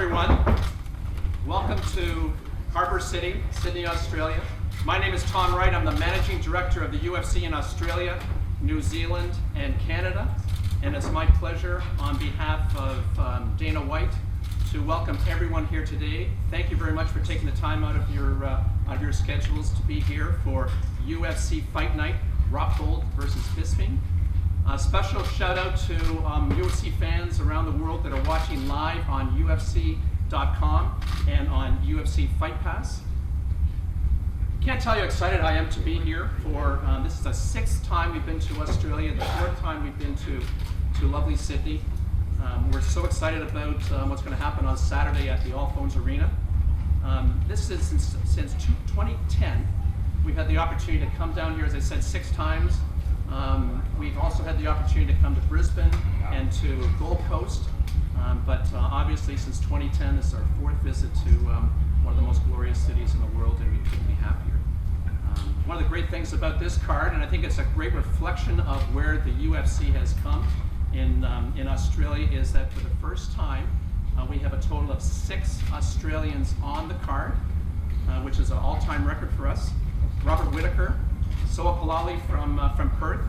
everyone. Welcome to Harbour City, Sydney, Australia. My name is Tom Wright. I'm the Managing Director of the UFC in Australia, New Zealand, and Canada. And it's my pleasure on behalf of Dana White to welcome everyone here today. Thank you very much for taking the time out of your schedules to be here for UFC Fight Night, Rockhold versus Bisping. A special shout out to UFC fans around the world that are watching live on UFC.com and on UFC Fight Pass. Can't tell you how excited I am to be here for, this is the 6th time we've been to Australia, the 4th time we've been to lovely Sydney. We're so excited about what's going to happen on Saturday at the All Phones Arena. This is since 2010. We've had the opportunity to come down here, as I said, 6 times. We've also had the opportunity to come to Brisbane and to Gold Coast, but obviously since 2010 this is our 4th visit to one of the most glorious cities in the world, and we couldn't be happier. One of the great things about this card, and I think it's a great reflection of where the UFC has come in Australia, is that for the first time we have a total of 6 Australians on the card, which is an all-time record for us. Robert Whittaker, Palelei from Perth,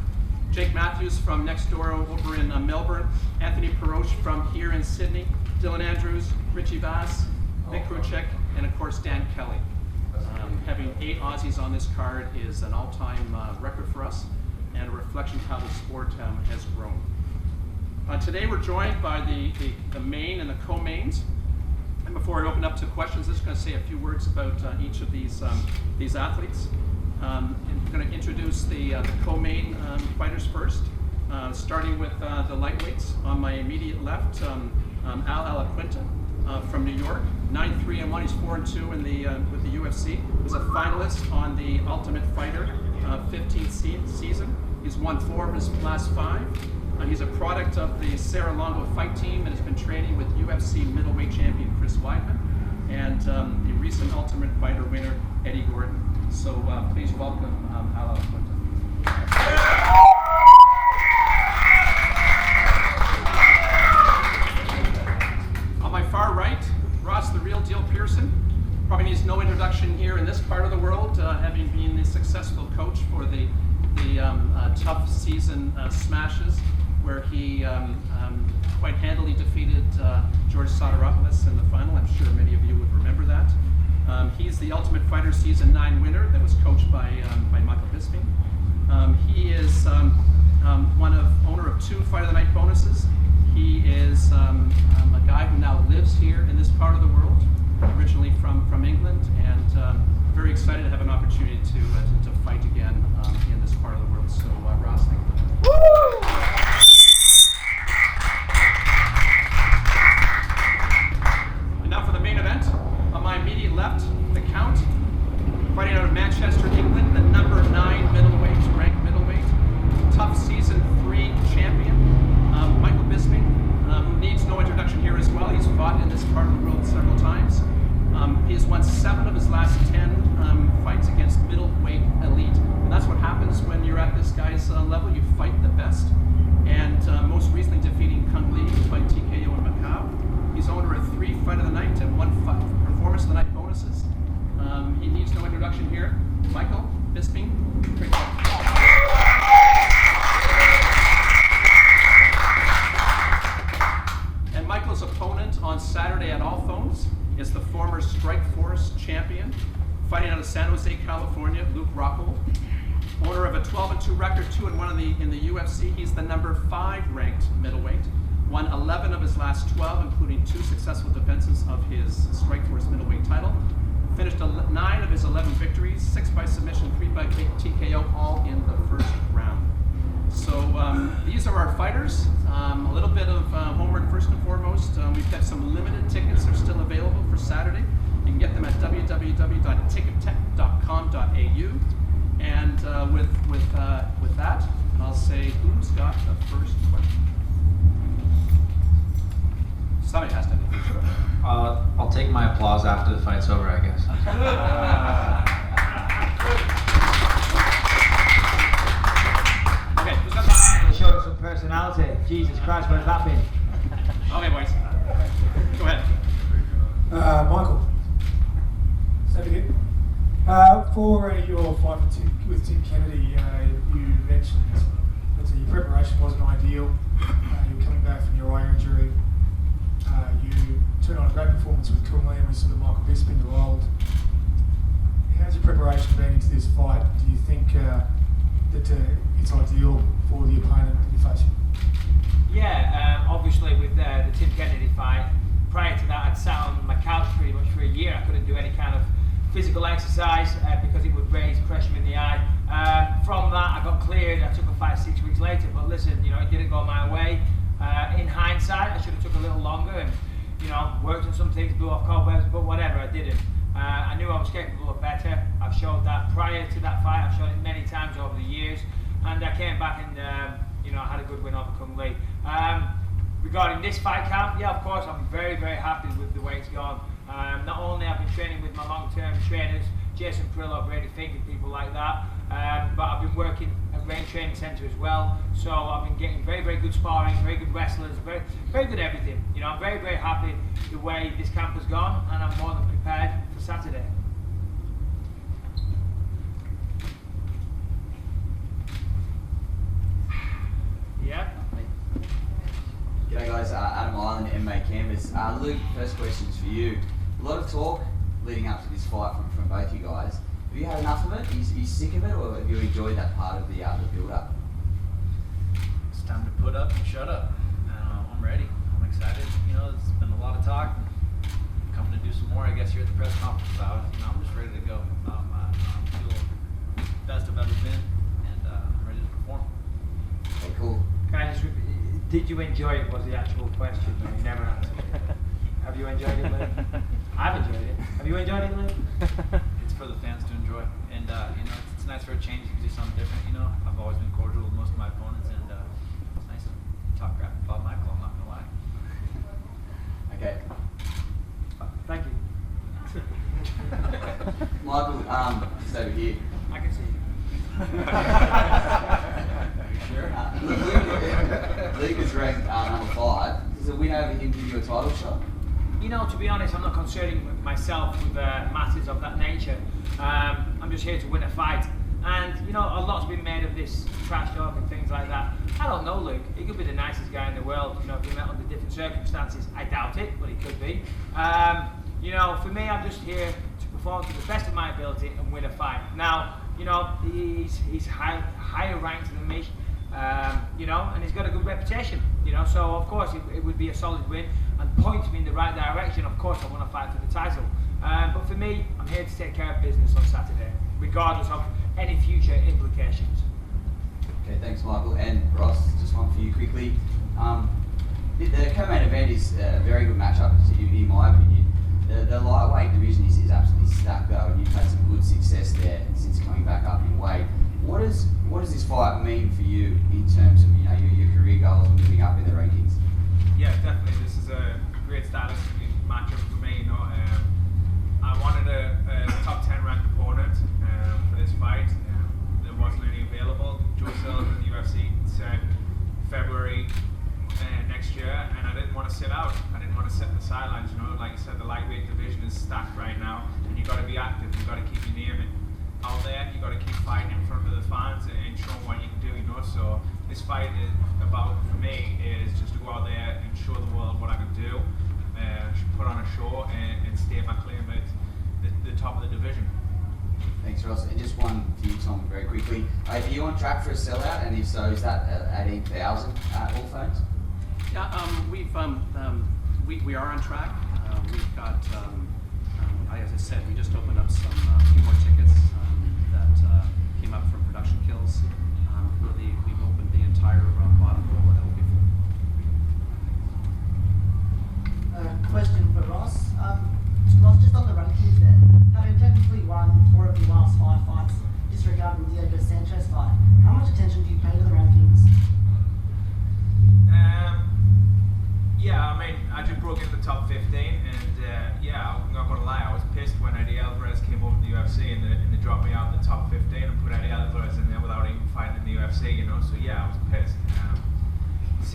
Jake Matthews from next door over in Melbourne, Anthony Perosh from here in Sydney, Dylan Andrews, Richie Bass, Nick Grujic, and of course Dan Kelly. Having 8 Aussies on this card is an all-time record for us and a reflection of how the sport has grown. Today we're joined by the main and the co-mains. And before I open up to questions, I'm just going to say a few words about each of these athletes. I'm going to introduce the co-main fighters first, starting with the lightweights. On my immediate left, Iaquinta from New York, 9-3-1. He's 4-2 in with the UFC. He was a finalist on the Ultimate Fighter 15th season. He's won 4 of his last 5. He's a product of the Serra Longo fight team and has been training with UFC Middleweight champion Chris Weidman and the recent Ultimate Fighter winner Eddie Gordon. So please welcome Iaquinta. On my far right, Ross the Real Deal Pearson. Probably needs no introduction here in this part of the world, having been the successful coach for the tough season smashes, where he quite handily defeated George Sotiropoulos in the final. I'm sure many of you would remember that. He's the Ultimate Fighter Season 9 winner that was coached by Michael Bisping. He is owner of 2 Fight of the Night bonuses. He is a guy who now lives here in this part of the world, originally from England, and very excited to have an opportunity to fight again in this part of the world. So Ross, thank you. And now for the main event. On my immediate left, the Count, fighting out of Manchester, England, the number 9 middleweight, ranked middleweight, tough season 3 champion, Michael Bisping, who needs no introduction here as well. He's fought in this part of the world several times. He has won 7 of his last 10 fights against middleweight elite, and that's what happens when you're at this guy's level. You fight the best, and most recently defeating Kung Lee by TKO in Macau. He's owner of 3 Fight of the Night and 1 Performance of the Night bonuses. He needs no introduction here. Michael Bisping. Great job. And Michael's opponent on Saturday at All Phones is the former Strikeforce champion, fighting out of San Jose, California, Luke Rockhold. Owner of a 12-2 record, 2-1 in the UFC. He's the number 5 ranked middleweight. Won 11 of his last 12, including 2 successful defenses of his Strikeforce middleweight title. Finished 9 of his 11 victories, 6 by submission, 3 by TKO, all in the first round. So these are our fighters. A little bit of homework first and foremost. We've got some limited tickets that are still available for Saturday. You can get them at www.tickettech.com.au. And with that, I'll say, who's got the first question? Somebody has to have the first question. I'll take my applause after the fight's over, I guess. Okay, who's got the Show some personality. Jesus Christ, where's that been? Okay, boys. Go ahead. Michael, so again, for your fight with Tim Kennedy, you mentioned that your preparation wasn't ideal. You were coming back from your eye injury. You turned on a great performance with Kunle and with sort of Michael Bisping and Walt. How's your preparation been into this fight? Do you think that it's ideal for the opponent that you're facing? Yeah, obviously with the Tim Kennedy fight, prior to that I'd sat on my couch pretty much for a year. I couldn't do any kind of physical exercise because it would raise pressure in the eye. From that I got cleared. I took a fight 6 weeks later, but listen, it didn't go my way. In hindsight, I should have took a little longer and worked on some things, blew off cobwebs, but whatever, I didn't. I knew I was capable of better. I've showed that prior to that fight. I've shown it many times over the years, and I came back and I had a good win over Kunle. Regarding this fight camp, yeah, of course, I'm very, very happy with the way it's gone. Not only have I been training with my long-term trainers, Jason Perillo, Brady Fink, and people like that, but I've been working at Range Training Centre as well. So I've been getting very, very good sparring, very good wrestlers, very, very good everything. I'm very, very happy the way this camp has gone, and I'm more than prepared for Saturday. Yeah. G'day guys, Adam Island, MMA Canvas. Luke, first question's for you. A lot of talk leading up to this fight from both you guys. Have you had enough of it? Are you sick of it, or have you enjoyed that part of the build-up? It's time to put up and shut up. I'm ready. I'm excited. There's been a lot of talk. I'm coming to do some more, I guess, here at the press conference. So I'm just ready to go. I feel the best I've ever been, and I'm ready to perform. Okay, cool. Can I just repeat? Did you enjoy it? Was the actual question? No, you never answered. Have you enjoyed it, Luke? I've enjoyed it. Have you enjoyed it, Luke? It's for the fans to enjoy, and it's nice for a change to do something different. I've always been cordial with most of my opponents, and it's nice to talk crap about Michael. I'm not gonna lie. Okay. Thank you. Michael, just over here. I can see you. Luke is ranked number 5. Does a win over him give you a title shot? To be honest, I'm not concerning myself with matters of that nature. I'm just here to win a fight. And, a lot's been made of this trash talk and things like that. I don't know, Luke. He could be the nicest guy in the world, if we met under different circumstances. I doubt it, but he could be. For me, I'm just here to perform to the best of my ability and win a fight. Now, he's higher ranked than me, and he's got a good reputation, so of course it would be a solid win and point me in the right direction. Of course I want to fight for the title, but for me, I'm here to take care of business on Saturday, regardless of any future implications. Okay, thanks Michael. And Ross, just one for you quickly. The co-main event is a very good matchup, in my opinion. The lightweight division is absolutely stacked though, and you've had some good success there since coming back up in weight. What does this fight mean for you in terms of your career goals and moving up in the rankings? Yeah, definitely. This is a great status matchup for me. I wanted a top 10 ranked opponent for this fight. There wasn't any available. Joe Silva in the UFC said February next year, and I didn't want to sit out. I didn't want to sit in the sidelines. Like you said, the lightweight division is stacked right now, and you got to be active. You got to keep your name out there. You got to keep fighting in front of the fans and showing what you can do. So this fight is about, for me, is just to go out there and show the world what I can do, put on a show, and stake my claim at the top of the division. Thanks, Ross. And just one for you, Tom, very quickly. Are you on track for a sellout? And if so, is that 18,000 all phones? Yeah, we are on track. We've got, as I said, we just opened up some few more tickets that came up from Production Kills. We've opened the entire bottom row that will be full. Question for Ross. Ross, just on the rankings there, having technically won 4 of your last 5 fights, disregarding Diego Sanchez fight, how much attention do you pay to the rankings? Yeah, I just broke into the top 15, and I'm not gonna lie, I was pissed when Eddie Alvarez came over to the UFC and they dropped me out in the top 15 and put Eddie Alvarez in there without even fighting in the UFC, So yeah, I was pissed.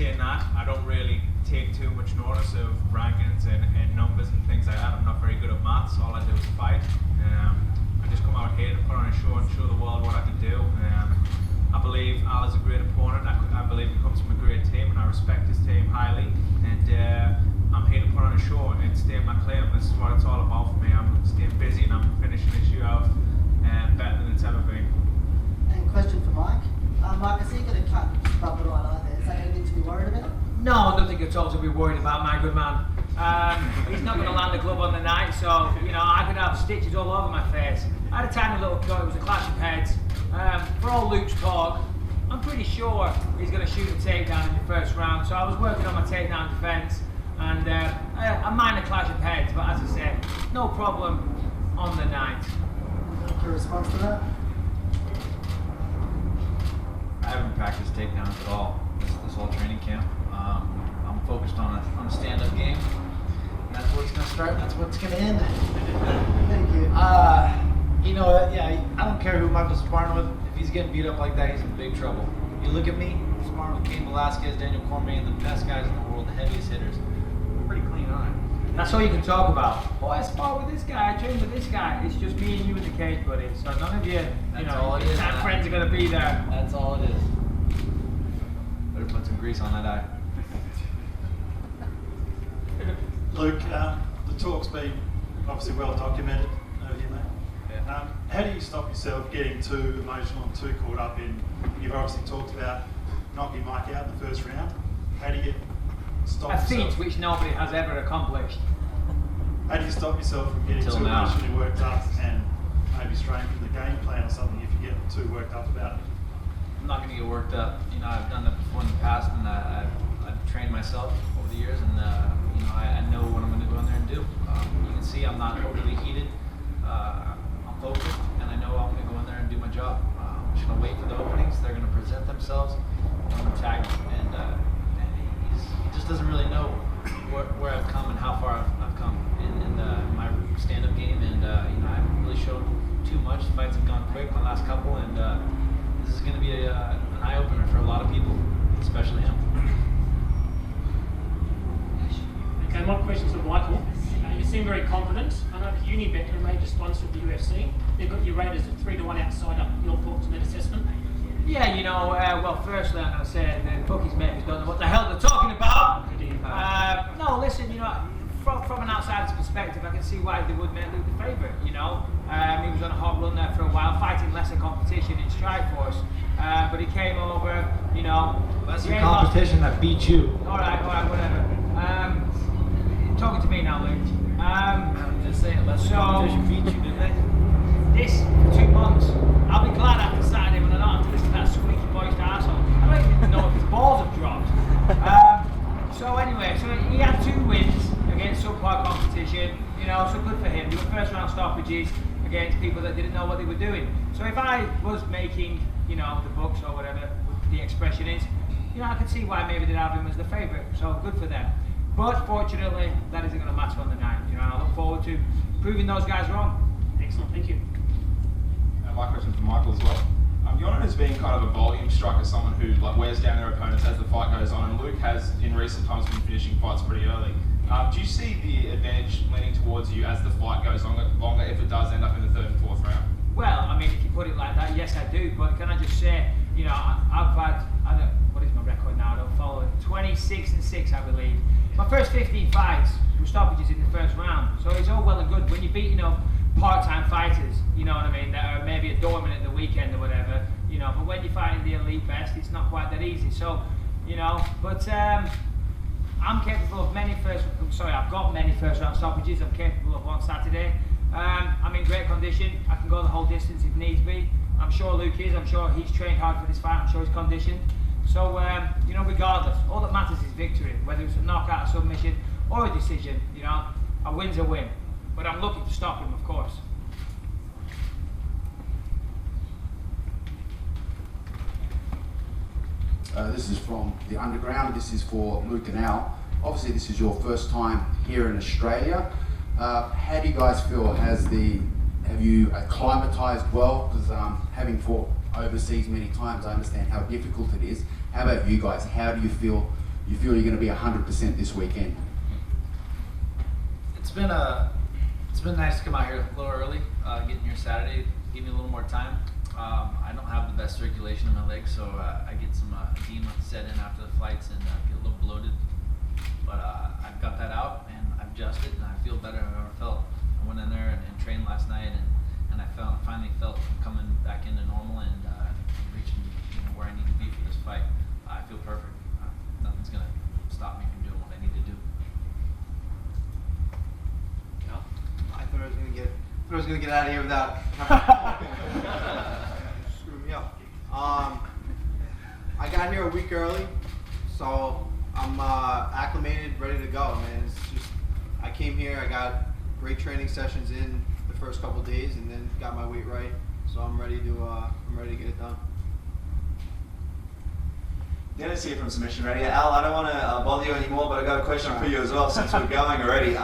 saying that, I don't really take too much notice of rankings and numbers and things like that. I'm not very good at maths. All I do is fight. I just come out here to put on a show and show the world what I can do. I believe Al is a great opponent. I believe he comes from a great team, and I respect his team highly. And I'm here to put on a show and state my claim. This is what it's all about for me. I'm staying busy and I'm finishing this year out better than it's ever been. And question for Mike. Mike, I see you got a cut above the right eye there. Is that anything to be worried about? No, I don't think at all to be worried about, my good man. He's not going to land a glove on the night, so you know I could have stitches all over my face. I had a tiny little cut. It was a clash of heads. For all Luke's talk, I'm pretty sure he's going to shoot a takedown in the first round. So I was working on my takedown defense, and a minor clash of heads. But as I said, no problem on the night. Your response to that? I haven't practiced takedowns at all this whole training camp. I'm focused on a stand-up game. And that's where it's going to start. That's where it's going to end. Thank you. You know, yeah, I don't care who Michael's sparring with. If he's getting beat up like that, he's in big trouble. You look at me, sparring with Cain Velasquez, Daniel Cormier, and the best guys in the world, the heaviest hitters. Pretty clean eye. That's all you can talk about. Oh, I spar with this guy, I train with this guy. It's just me and you in the cage, buddy. So none of you, That's all it is, your man. friends are going to be there. That's all it is. Better put some grease on that eye. Luke, the talk's been obviously well documented over here, mate. Yeah. How do you stop yourself getting too emotional and too caught up in, you've obviously talked about knocking Mike out in the first round. How do you stop A feat yourself? which nobody has ever accomplished. How do you stop yourself from getting Till too now. emotionally worked up and maybe straying from the game plan or something if you get too worked up about it? I'm not going to get worked up. You know, I've done that before in the past, and I've trained myself over the years, and you know, I know what I'm going to go in there and do. You can see I'm not overly heated. I'm focused, and I know I'm going to go in there and do my job. I'm just going to wait for the openings. They're going to present themselves. I'm going to tag him, and he just doesn't really know where I've come and how far I've come in my stand-up game, and you know, I haven't really showed too much. The fights have gone quick, my last couple, and this is going to be an eye-opener for a lot of people, especially him. Okay, my question's for Michael. You seem very confident. I know that Unibet, a major sponsor of the UFC, they've got you rated as a 3-1 outsider. Your thoughts on that assessment? Yeah, you know, well, firstly, I'm going to say the bookies maybe don't know what the hell they're talking about. No, listen, you know, from an outsider's perspective, I can see why they would make Luke the favourite, you know. He was on a hot run there for a while, fighting lesser competition in Strikeforce. But he came over, you know. Lesser competition that beat you. Alright, whatever. Talking to me now, Luke. I'm just saying, lesser So- competition beat you, didn't they? This for 2 months. I'll be glad after Saturday when I don't have to listen to that squeaky voiced arsehole. I don't even know if his balls have dropped. So anyway, so he had 2 wins against subpar competition, you know, so good for him. They were first round stoppages against people that didn't know what they were doing. So if I was making, you know, the books or whatever the expression is, you know, I could see why maybe they'd have him as the favourite. So good for them. But fortunately, that isn't going to matter on the night. You know, and I look forward to proving those guys wrong. Excellent, thank you. My question for Michael as well. You're known as being kind of a volume striker, someone who like wears down their opponents as the fight goes on, and Luke has in recent times been finishing fights pretty early. Do you see the advantage leaning towards you as the fight goes longer if it does end up in the 3rd and 4th round? Well, I mean, if you put it like that, yes, I do. But can I just say, you know, I've had, what is my record now? I don't follow it. 26-6, I believe. My first 15 fights were stoppages in the first round. So it's all well and good when you're beating up part-time fighters, you know what I mean, that are maybe a dormant at the weekend or whatever, you know, but when you're fighting the elite best, it's not quite that easy. So, you know, but I'm capable of I've got many first-round stoppages. I'm capable of one Saturday. I'm in great condition. I can go the whole distance if needs be. I'm sure Luke is. I'm sure he's trained hard for this fight. I'm sure he's conditioned. So, you know, regardless, all that matters is victory, whether it's a knockout, a submission, or a decision. You know, a win's a win. But I'm looking to stop him, of course. This is from the underground. This is for Luke and Al. Obviously, this is your first time here in Australia. How do you guys feel? Have you acclimatized well? Because having fought overseas many times, I understand how difficult it is. How about you guys? How do you feel you feel you're going to be 100% this weekend? It's been nice to come out here a little early, getting here Saturday, give me a little more time. I don't have the best circulation in my legs, so I get some edema set in after the fights and get a little bloated. But I've got that out and I've adjusted and I feel better than I've ever felt. I went in there and trained last night and I finally felt coming back into normal and reaching where I need to be for this fight. I feel perfect. Nothing's gonna stop me from doing what I need to do. I thought I was gonna get out of here without screw me up. I got here a week early, so I'm acclimated, ready to go, man. It's just I came here, I got great training sessions in the first couple of days, and then got my weight right, so I'm ready to get it done. Dennis here from Submission Radio. Al, I don't want to bother you anymore, but I got a question for you as well since we're going already.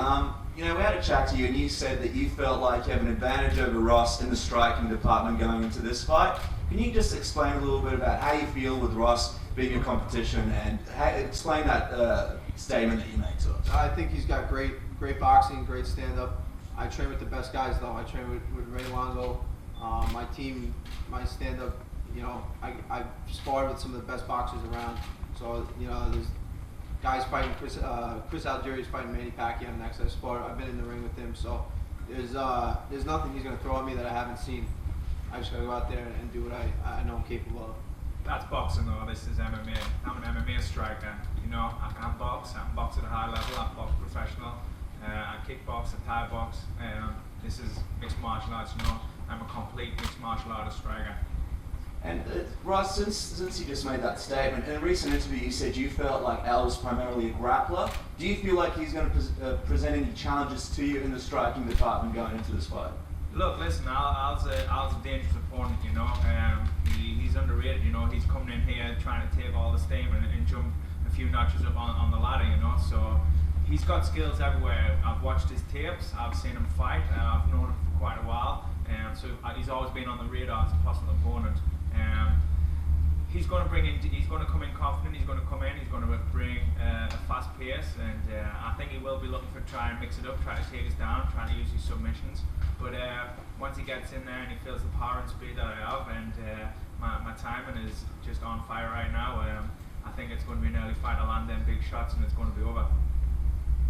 We had a chat to you and you said that you felt like you have an advantage over Ross in the striking department going into this fight. Can you just explain a little bit about how you feel with Ross being your competition and explain that statement that you made to us? I think he's got great boxing, great stand-up. I train with the best guys though. I train with Ray Longo. My team, my stand-up, I sparred with some of the best boxers around. So, there's guys fighting Chris Algieri's fighting Manny Pacquiao next. I've been in the ring with him, so there's nothing he's gonna throw at me that I haven't seen. I just gotta go out there and do what I know I'm capable of. That's boxing though, this is MMA. I'm an MMA striker. I can box at a high level, I box professional. I kickbox, I Thai box. This is mixed martial arts, I'm a complete mixed martial artist striker. And Ross, since you just made that statement, in a recent interview you said you felt like Al was primarily a grappler. Do you feel like he's going to present any challenges to you in the striking department going into this fight? Look, listen, Al's a dangerous opponent, he's underrated, he's coming in here trying to take all the steam and jump a few notches up on the ladder, so he's got skills everywhere. I've watched his tapes, I've seen him fight, I've known him for quite a while, so he's always been on the radar as a possible opponent. He's going to come in confident, he's going to come in, he's going to bring a fast pace, and I think he will be looking for try and mix it up, try to take us down, try to use his submissions. But once he gets in there and he feels the power and speed that I have, and my timing is just on fire right now, I think it's going to be an early fight. I'll land them big shots and it's going to be over.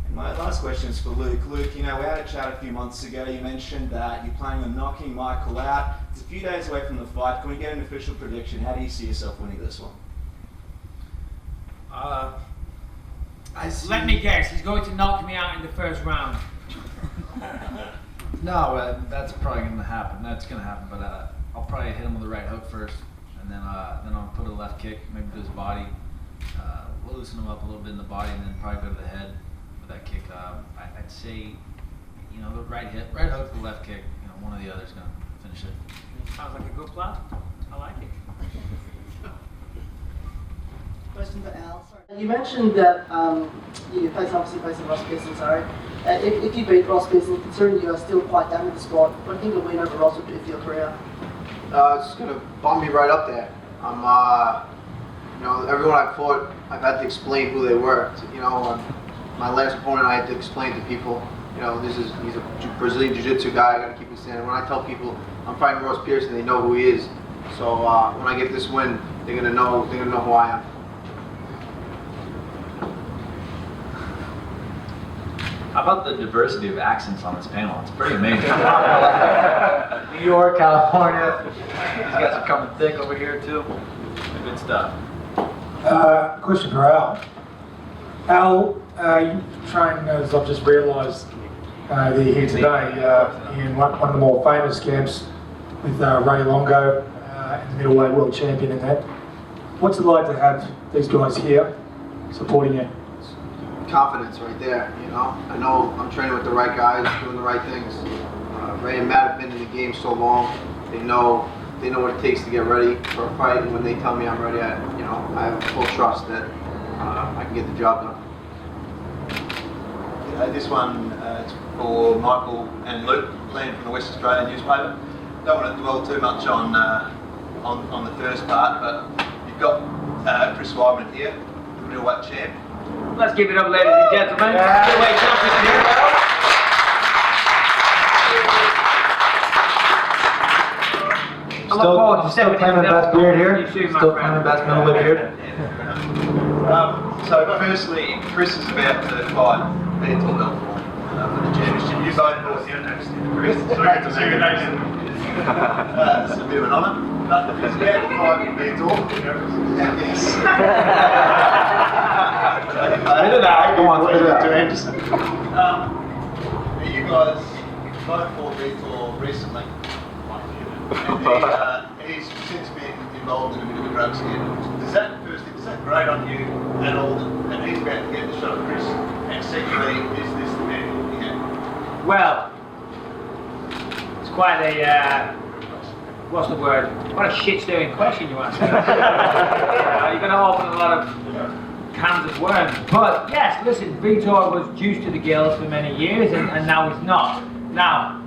And my last question is for Luke. Luke, we had a chat a few months ago. You mentioned that you're planning on knocking Michael out. It's a few days away from the fight. Can we get an official prediction? How do you see yourself winning this one? Let me guess, he's going to knock me out in the first round. No, that's probably going to happen. That's going to happen, but I'll probably hit him with the right hook first, and then I'll put a left kick, maybe to his body. We'll loosen him up a little bit in the body, and then probably go to the head with that kick. I'd say, the right hook, the left kick. One or the other is going to finish it. Sounds like a good plan. I like it. Question for Al. Sorry. You mentioned that you obviously facing Ross Pearson, sorry. If you beat Ross Pearson, considering you are still quite young in the sport, what do you think a win over Ross would do for your career? It's going to bump me right up there. Everyone I've fought, I've had to explain who they were. My last opponent, I had to explain to people, he's a Brazilian Jiu-Jitsu guy, I got to keep it standing. When I tell people I'm fighting Ross Pearson, they know who he is. So when I get this win, they're gonna know who I am. How about the diversity of accents on this panel? It's pretty amazing. New York, California. These guys are coming thick over here too. Good stuff. Question for Al. Al, you train, as I've just realised, that you're here today in one of the more famous camps with Ray Longo, and the middleweight world champion in that. What's it like to have these guys here supporting you? Confidence right there, I know I'm training with the right guys, doing the right things. Ray and Matt have been in the game so long, they know what it takes to get ready for a fight, and when they tell me I'm ready, I have full trust that I can get the job done. This one is for Michael and Luke, Glenn from the West Australian newspaper. Don't want to dwell too much on the first part, but you've got Chris Weidman here, middleweight champ. Let's give it up, ladies and gentlemen. Middleweight champion here. Still claiming best beard here. Still claiming best middleweight beard. So firstly, Chris is about to fight Beator Belfort for the championship. You both brought him next to Chris. It's great to see you guys. It's a bit of an honour. He's about to fight Beator. Yes. Go on, spit it out. To Anderson. You guys both fought Beator recently. And he's since been involved in a bit of a drug scandal. Is that great on you at all that he's about to get the shot at Chris? And secondly, is this the man you're looking at? Well, it's quite a, what's the word? What a shit-stirring question you asked me. You're going to open a lot of cans of worms. But yes, listen, Vitor was juiced to the gills for many years and now he's not. Now,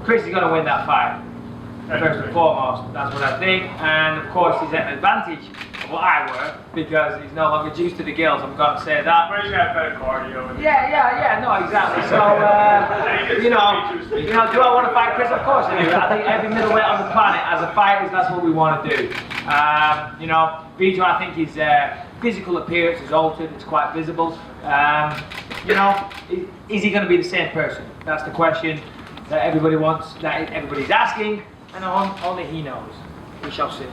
Chris is going to win that fight. First and foremost, that's what I think, and of course he's at an advantage of what I were because he's no longer juiced to the gills. I'm going to say that. Where's you have better cardio? Yeah, no, exactly. So, do I want to fight Chris? Of course I do. I think every middleweight on the planet, as a fighter, that's what we want to do. Vitor, I think his physical appearance is altered. It's quite visible. Is he going to be the same person? That's the question that everybody wants, that everybody's asking. And only he knows. We shall see.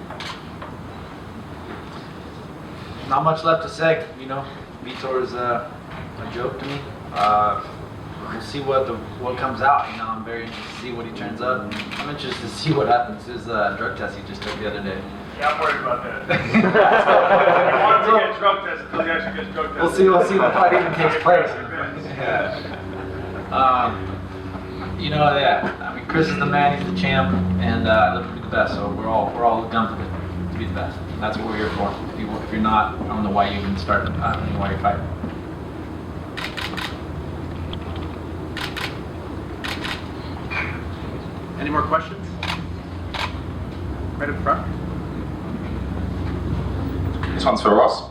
Not much left to say. Vitor is a joke to me. We'll see what comes out. I'm very interested to see what he turns up. I'm interested to see what happens to his drug test he just took the other day. Yeah, I'm worried about that. I wanted to get drug tested until he actually gets drug tested. We'll see if the fight even takes place. Chris is the man, he's the champ, and looking to be the best. So we're all gun for to be the best. And that's what we're here for. If you're not, I don't know why you even start. I don't know why you fight. Any more questions? Right up front. This one's for Ross.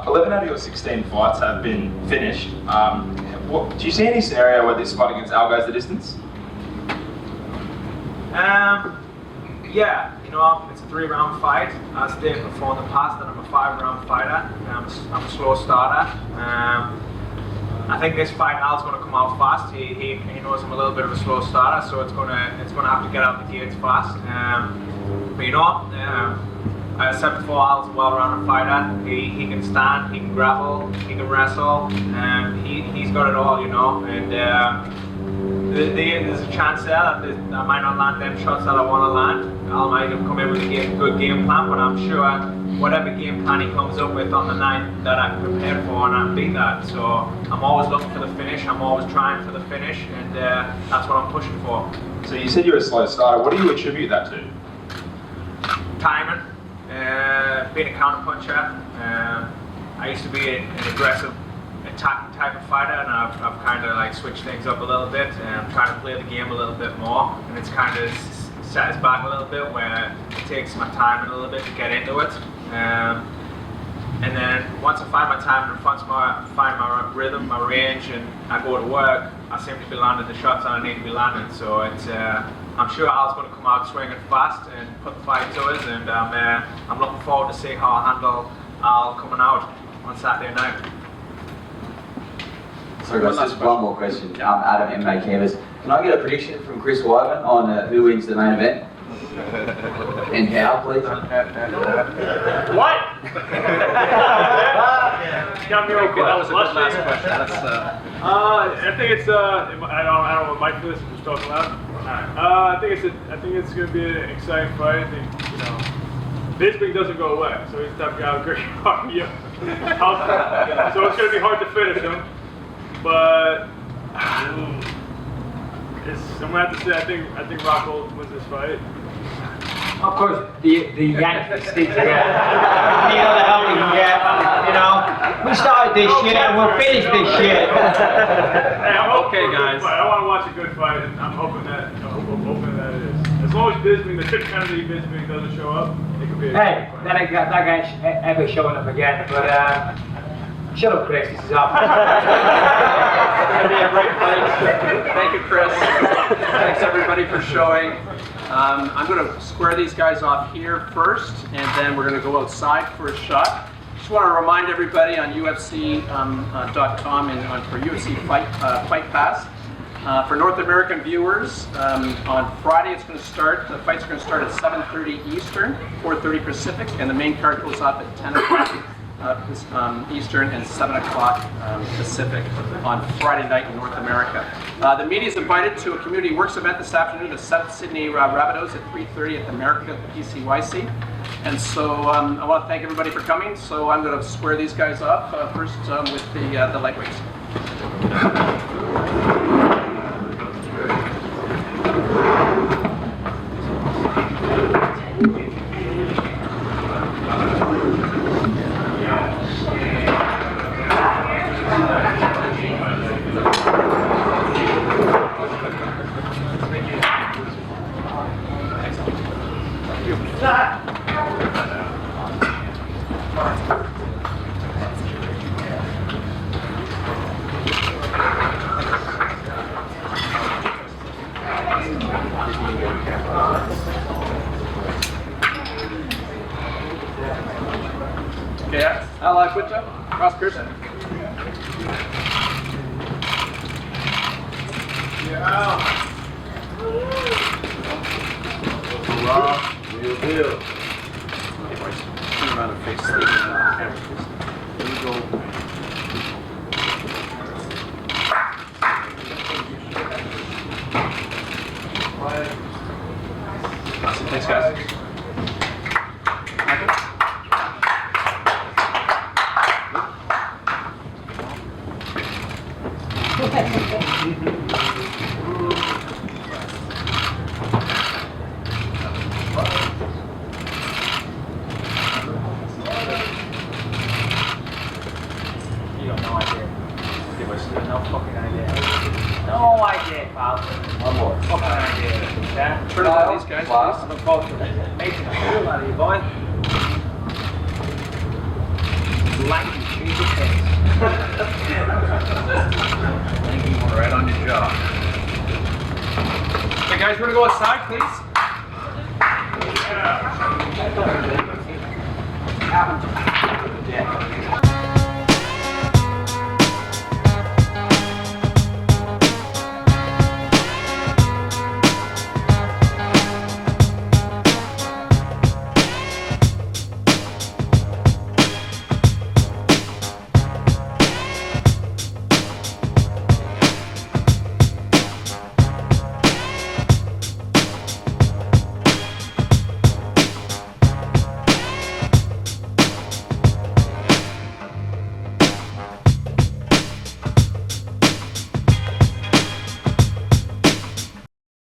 11 out of your 16 fights have been finished. Do you see any scenario where this fight against Al goes the distance? It's a 3-round fight. As stated before in the past, that I'm a 5-round fighter. I'm a slow starter. I think this fight Al's going to come out fast. He knows I'm a little bit of a slow starter, so it's going to have to get out the gates fast. As I said before, Al's a well-rounded fighter. He can stand, he can grapple, he can wrestle, he's got it all, and there's a chance there that I might not land them shots that I want to land. Al might have come in with a good game plan, but I'm sure whatever game plan he comes up with on the night that I'm prepared for, and I beat that. So I'm always looking for the finish, I'm always trying for the finish, and that's what I'm pushing for. So you said you're a slow starter. What do you attribute that to? Timing. Being a counter-puncher. I used to be an aggressive attacking type of fighter, and I've kind of switched things up a little bit and trying to play the game a little bit more, and it's kind of set us back a little bit where it takes my time a little bit to get into it. And then once I find my time and find my rhythm, my range, and I go to work, I seem to be landing the shots that I need to be landing. So it's I'm sure Al's going to come out swinging fast and put the fight to us, and I'm looking forward to see how I handle Al coming out on Saturday night. Sorry guys, just one more question. Adam, MMA Canvas. Can I get a prediction from Chris Weidman on who wins the main event? And how, please? What? Got me okay. That was the last question. That's, I think it's I don't know what Mike for this was talking about. I think it's going to be an exciting fight. I think Bisping doesn't go away, so he's the type of guy with great cardio. So it's going to be hard to finish him. But I'm going to have to say I think Rockhold wins this fight. Of course, the Yankees stick together. You know the hell we can get. We started this shit and we'll finish this shit. Hey, Okay, guys. I want to watch a good fight, and I'm hoping that it is. As long as Bisping, the Kennedy Bisping doesn't show up, they can Hey, that guy's ever showing up again, but shut up, Chris, this is up. It's going to be a great fight. Thank you, Chris. Thanks, everybody, for showing. I'm going to square these guys off here first, and then we're going to go outside for a shot. Just want to remind everybody on UFC.com and for UFC Fight Pass. For North American viewers, on Friday it's going to start. The fights are going to start at 7:30 Eastern, 4:30 Pacific, and the main card goes off at 10 o'clock Eastern and 7 o'clock Pacific on Friday night in North America. The media is invited to a community works event this afternoon at South Sydney Rabbitohs at 3:30 at the America PCYC. And so I want to thank everybody for coming. So I'm going to square these guys off first with the lightweights. Okay, Iaquinta, Pearson. Real deal. Okay, boys. Turn around and face the camera, please. Here we go. Awesome. Thanks, guys. One more. Turn around these guys, please. Making a fool out of you, boy. Lightning, change your face. Right on your jaw. Okay, guys, we're going to go outside, please.